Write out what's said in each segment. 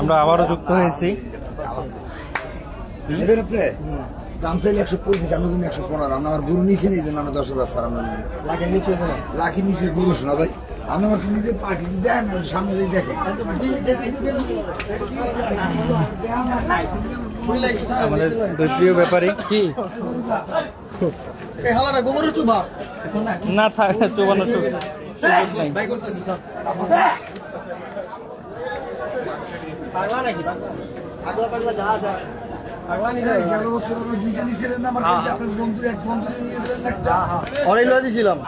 আমরা আবারও যুক্ত হয়েছি। দাম চাইলে 125, আমরা জন্য 115। আমরা আমার গরু নিচে নেই জন্য আমরা 10,000 স্যার আমরা লাখের নিচে গরু শোনা ভাই। আমরা আমার নিজের পার্টি দেন সামনে দিয়ে দেখেন আমাদের দুই প্রিয় ব্যাপারী কি না থাকে চুবানো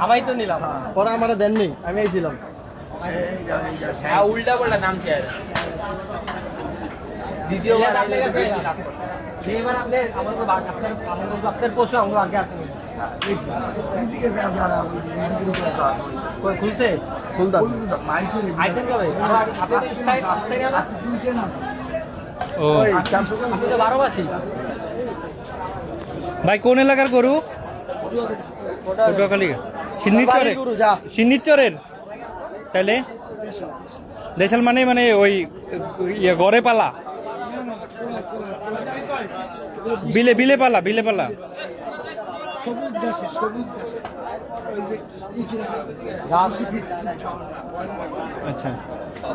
আমি তো নিলাম পরে আমার দেননি আমি আইছিলাম উল্টা পাল্টা নাম কি দ্বিতীয়বার আপনার পশু আমরা আগে আসেন খুলছে আইসেন কবে ও আপনি তো 12 ভাই কোন এলাকার গরু? পটুয়াখালী সিন্নিচরের তাইলে দেশাল মানে মানে ওই ইয়ে গড়ে পালা বিলে বিলে পালা বিলে পালা আচ্ছা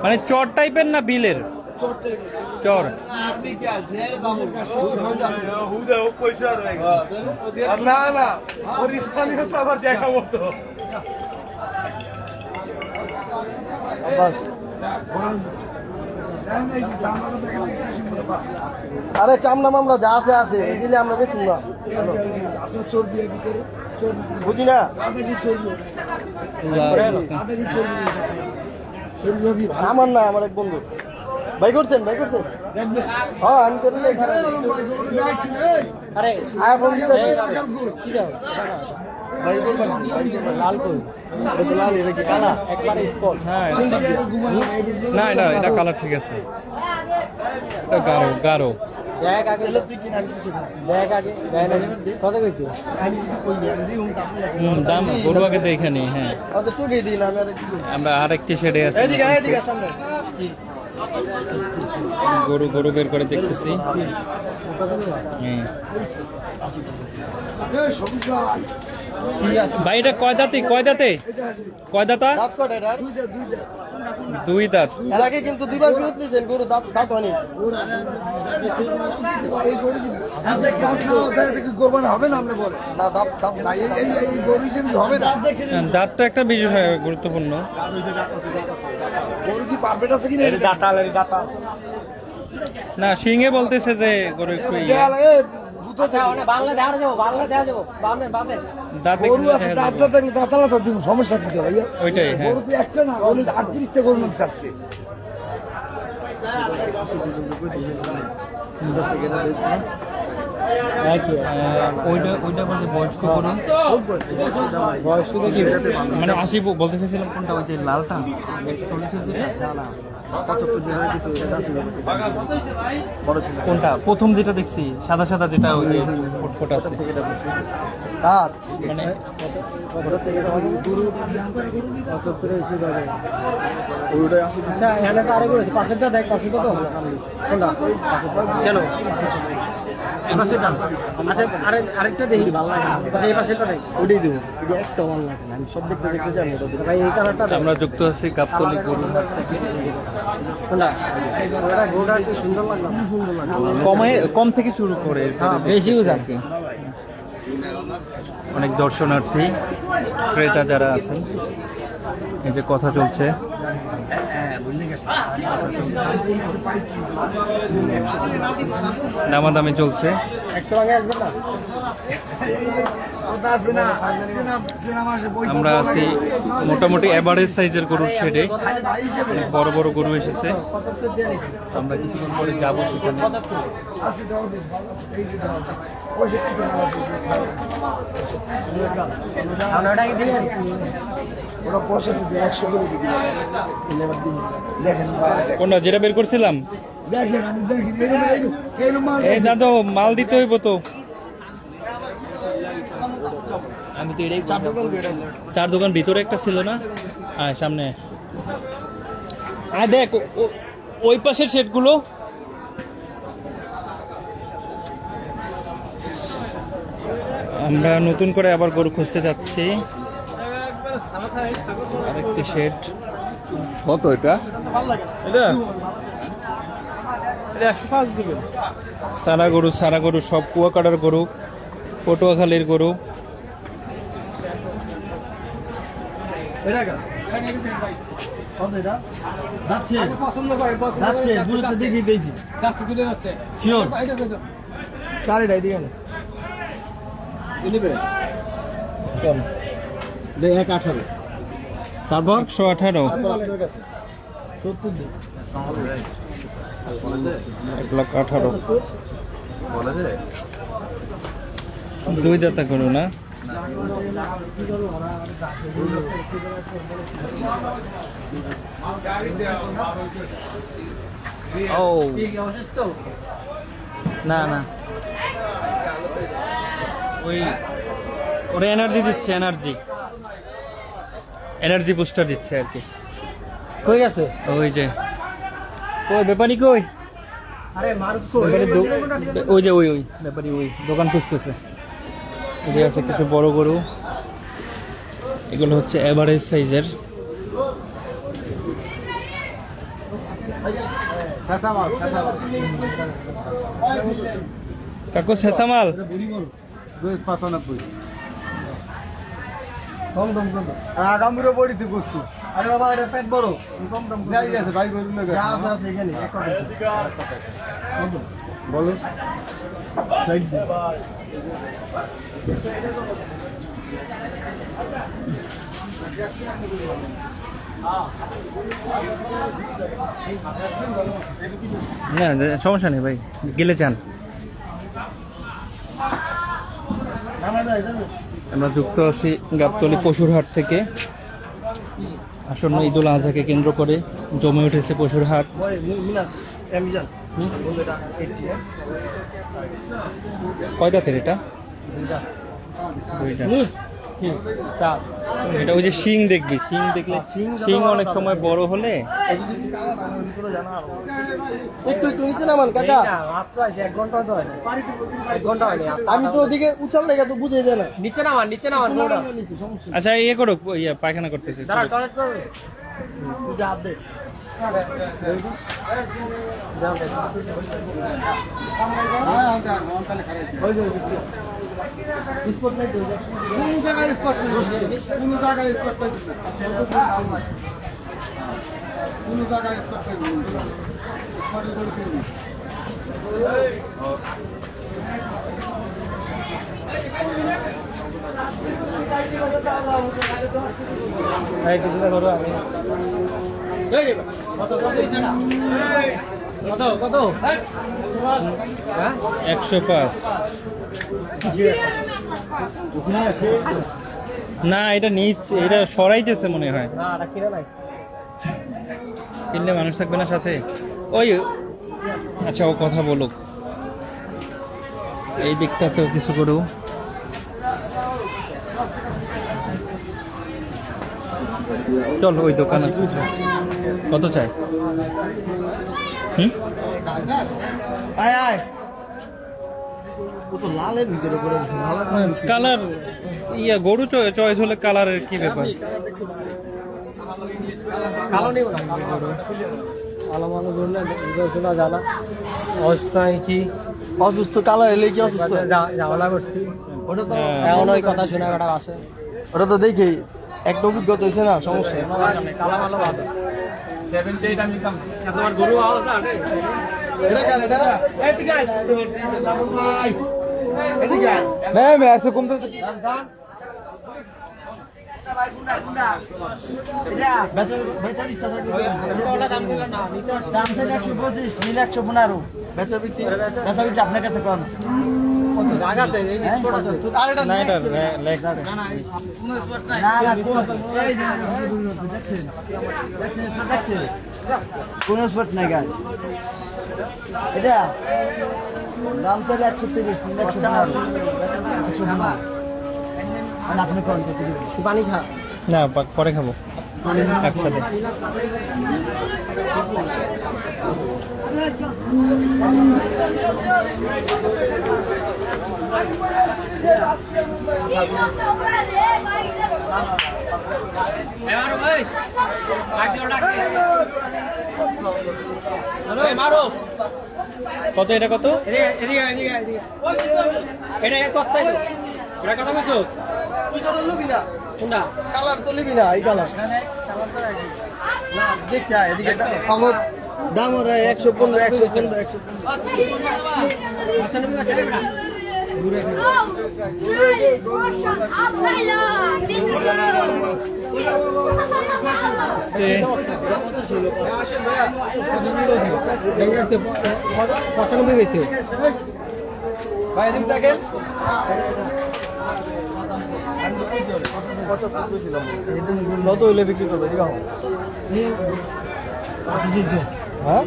মানে চর টাইপের না বিলের চর আরে চামড়া মামলা যা আছে আছে দিলে আমরা বেচুন না বুঝি না আমার না আমার এক বন্ধু ভাই করছেন হ্যাঁ আমি করলে আরে আয়া ফোন দিতে কি দাও লাল কই লাল এটা কি কালা একবারে স্পট হ্যাঁ না না এটা কালার ঠিক আছে এটা গাঢ় গাঢ় দেখ আগে তুই কি নাম কিছু দেখ আগে কত কইছে দাম গরু আগে দেখে নি হ্যাঁ কত চুকে দিন আমরা আরেকটি শেডে আছি এদিকে সামনে গরু গরু বের করে দেখতেছি ভাই এটা কয় দাঁতা দুই দাঁত এর আগে কিন্তু দুইবার ফেরত দিয়েছেন গরু দাঁত হয়নি হবে না আমরা বলে না দাঁত গরু হিসেবে হবে না দাঁত তো একটা বিষয় গুরুত্বপূর্ণ গরু কি পারফেক্ট আছে কিনা না সিংহে বলতেছে যে গরু একটু সমস্যা কি ভাইয়া ওইটাই হ্যাঁ গরু তো একটা না গরু 38টা গরু মাংস আসছে ওইটা বলতে বয়স্ক গরু মানে 80 বলতে চাইছিলাম কোনটা ওই যে লালটা কোনটা প্রথম যেটা দেখছি সাদা সাদা যেটা ওই যে ফুটফুট আছে মানে কেন আরেকটা দেখি ভালো লাগে এই পাশেটা দেখ ওটাই দেবো একটা ভালো লাগে আমি সব দেখতে জানি ভাই এই কালারটা আমরা যুক্ত আছি গাবতলী গরু সুন্দর লাগলো কম থেকে শুরু করে বেশি অনেক দর্শনার্থী ক্রেতা যারা আছেন এই যে কথা চলছে দামাদামি চলছে আমরা আছি মোটামুটি এভারেজ সাইজের গরুর শেডে বড় বড় গরু এসেছে আমরা কিছুক্ষণ পরে যাবো সেখানে কোনটা যেটা বের করছিলাম এই দাদু মাল দিতে হইব তো আমি তো এটাই চার দোকান ভিতরে একটা ছিল না সামনে দেখ ওই পাশের শেডগুলো আমরা নতুন করে আবার গরু খুঁজতে যাচ্ছি। আরেকটি শেড। কত এটা? সারা গরু সব কুয়াকাটার গরু, পটুয়াখালীর গরু। তারপর 118, 1,18,000। দুই দাতা গরু না? ও না না, ওই ওরা এনার্জি দিচ্ছে, এনার্জি বুস্টার দিচ্ছে আর কি। কই গেছে? ওই যে ওই ব্যাপারী কই? ওই যে ওই ব্যাপারী ওই দোকান খুঁজতেছে। এদিকে আছে কিছু বড় গরু, এগুলো হচ্ছে এভারেজ সাইজের। কাকু শেষামাল আগামীরও বড়িতে বস্তু। আরে বাবা এটা পেট বড়, কম দাম যাই গেছে ভাই গরু লাগে। যা আছে এখানে এক কথা বলো। সাইড দি না, সমস্যা নেই ভাই, গেলে যান। আমরা যুক্ত আছি গাবতলী পশুর হাট থেকে। আসন্ন ঈদুল আজহাকে কেন্দ্র করে জমে উঠেছে পশুর হাট। কয় দাঁতের এটা? দুইটা। এটা ওই যে শিং দেখবি, শিং দেখলে, শিং অনেক সময় বড় হলে আমি তো ওদিকে উচাল লেগে তো বুঝে যায় না। নিচে নামান আচ্ছা ইয়ে করো, ইয়ে পায়খানা করতেছে। কত 105। না এটা নিচ, এটা সরাইতেছে মনে হয়। কিনলে মানুষ থাকবে না সাথে। ওই আচ্ছা ও কথা বলুক। এই দিকটাতেও কিছু করু। চল ওই দোকানে। কত চাই? কালার ইয়া গরু চয়েস হলে কালারের কি ব্যাপার? কালো নেব না, কালো মালো ধরলে শোনা যায় না। অবস্থায় কি অসুস্থ, কালার এলে কি অসুস্থ ঝামেলা করছি। ওটা তো এমন ওই কথা শোনা কাটা আসে, ওটা তো দেখি একটা অভিজ্ঞতা হয়েছে না, সমস্যা। কালা মালো ভালো 78 আমি কাম তোমার গরু আওয়াজ আরে এটা কার এটা এদিকে ভাই এদিকে না আমি এসে কম তো আপনার কাছে কম কোন স্পট নাই গাছ এটা দাম চাইলে 130 আপনি পানি খা না পরে খাবো। একসাথে। কত এটা কত? কালার তো নিবি না এই কালার দেখছি এদিকে খবর দাম ওরা 115 95 গেছে কত হইলে বিক্রি করবে হ্যাঁ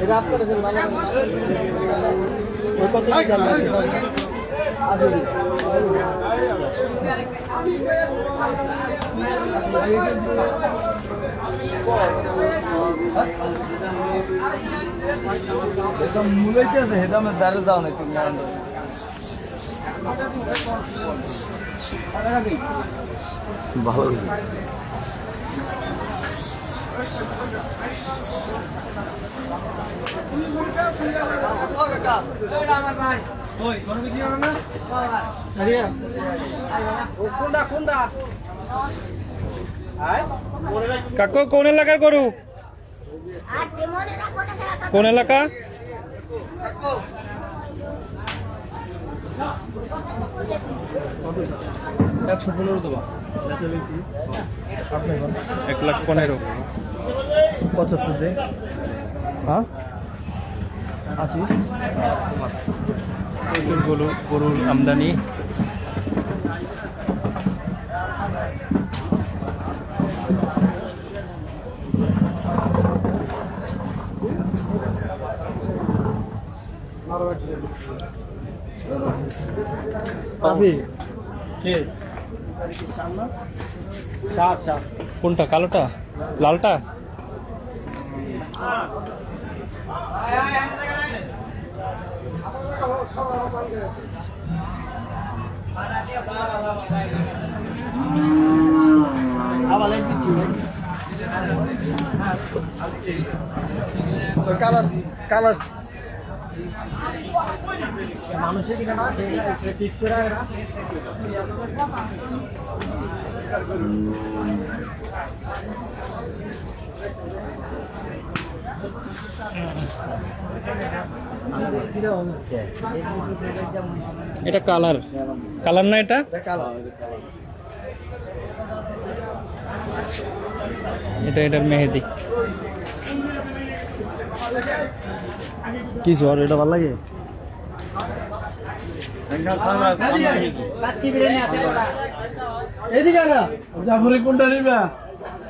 এটা আপনার কত মূলত আছে হেদামের দ্বারে যাও না তুমি ভালো কাকু কোন এলাকার গরু? কোন এলাকা? 115 দেবো 1,15,000। 75 দে হ্যাঁ 80 গরুর আমদানি। কোনটা? কালোটা? লালটা? কালার কালার মানুষের ঠিক করে এটা কালার কালার না এটা? এটা এটার মেহেদি। কি জ্বর এটা ভালো লাগে?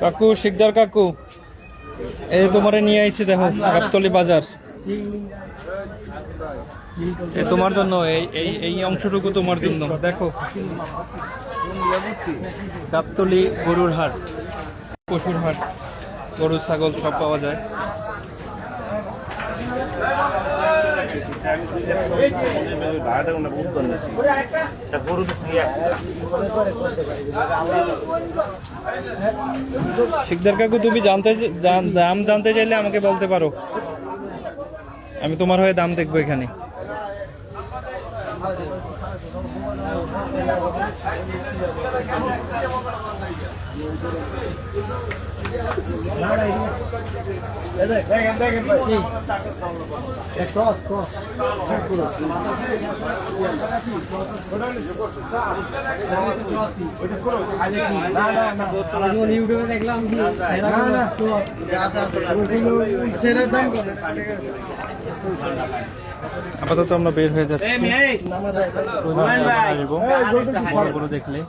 কাকু শিকদার কাকু, এই তোমারে নিয়ে আইছি দেখো গাবতলী বাজার। এই তোমার জন্য, এই অংশটুকু তোমার জন্য। দেখো গাবতলী গরুর হাট, পশুর হাট, গরু ছাগল সব পাওয়া যায়। শিকদার কাকু, তুমি দাম জানতে চাইলে আমাকে বলতে পারো, আমি তোমার হয়ে দাম দেখবো এখানে। ইউটিউবে দেখলাম আপাতত আমরা বের হয়ে যাচ্ছি। আসবো গরু দেখলে।